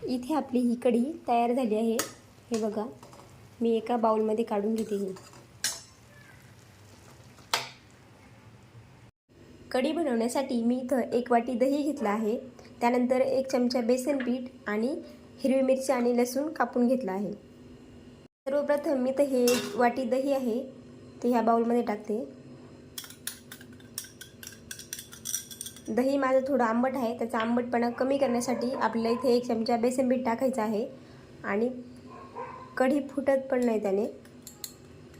इथे आपली ही कढी तयार झाली आहे। हे बघा, मी एका बाउलमध्ये काढून घेते। ही कढी बनवण्यासाठी मी इथं 1 वाटी दही घेतला आहे। त्यानंतर 1 चमचा बेसन पीठ आणि हिरवी मिरची आणि लसूण कापून घेतला आहे। सर्वप्रथम मी तर हे 1 वाटी दही आहे ते ह्या बाउलमध्ये टाकते। दही माझं थोडं आंबट आहे, त्याचा आंबटपणा कमी करण्यासाठी आपल्याला इथे 1 चमचा बेसन पीठ टाकायचं आहे आणि कढी फुटत पण नाही त्याने,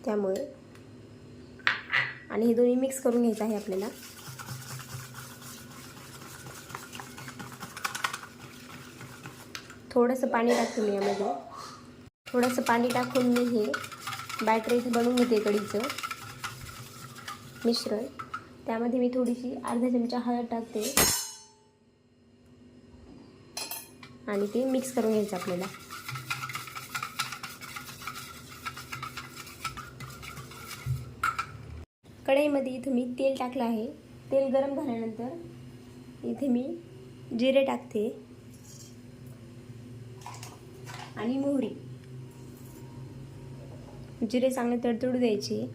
त्यामुळे आणि हे दोन्ही मिक्स करून घ्यायचं आहे आपल्याला। थोडंसं पाणी टाकते मी यामध्ये। थोडंसं पाणी टाकून मी हे बॅटर इथे बनवून घेते कढीचं मिश्रण। त्यामध्ये मी थोडीशी अर्धा चमचा हळद टाकते आणि ते मिक्स करून घ्यायचं आपल्याला। कढईमध्ये इथे मी तेल टाकलं आहे। तेल गरम झाल्यानंतर इथे मी जिरे टाकते आणि मोहरी। जिरे चांगले तडतडू द्यायचे।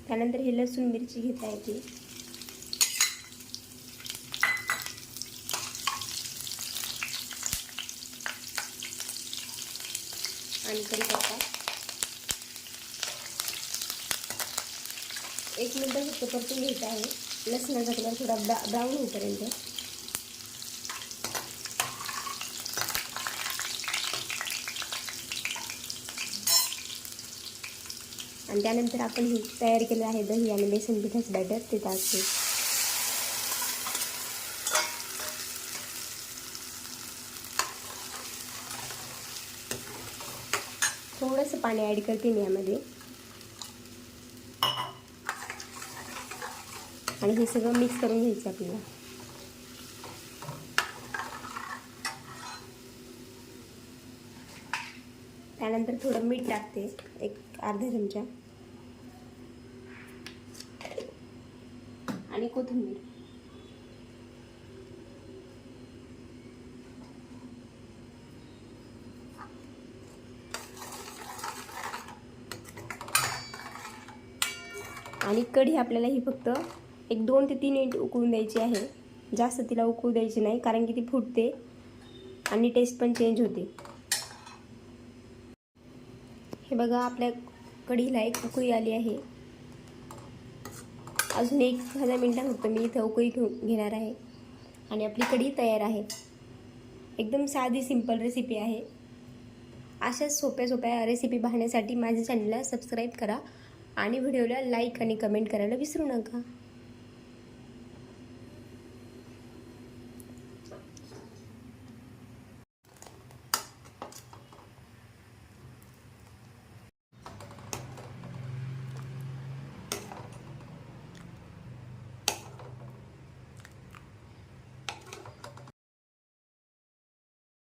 त्यानंतर हे लसूण मिरची घेता येते आणि कढीपत्ता 1 मिनिट फक्त परतून घ्यायचं आहे। लसणाचा कलर थोडा ब्राऊन होईपर्यंत। आणि त्यानंतर आपण हे तयार केलं आहे दही आणि बेसन पिठाचं बॅटर ते टाकते। थोडंसं पाणी ॲड करते मी यामध्ये आणि हे सगळं मिक्स करून घ्यायचं आपल्याला। त्यानंतर थोडं मीठ टाकते, 1 अर्धा चमचा आणि कोथिंबीर। आणि कढी आपल्याला ही फक्त 2 ते 3 मिनिट उकळून द्यायची आहे। जास्त तिला उकळू द्यायची नाही, कारण की ती फुटते आणि टेस्ट पण चेंज होते। हे बघा, आपल्या कढीला 1 उकळी आली आहे। अजून 1 मिनिट फक्त मी इथं उकळी घेणार आहे आणि आपली कढी तयार आहे। एकदम साधी सिंपल रेसिपी आहे। अशाच सोप्या रेसिपी पाहण्यासाठी माझ्या चॅनलला सबस्क्राईब करा आणि व्हिडिओला लाईक आणि कमेंट करायला विसरू नका।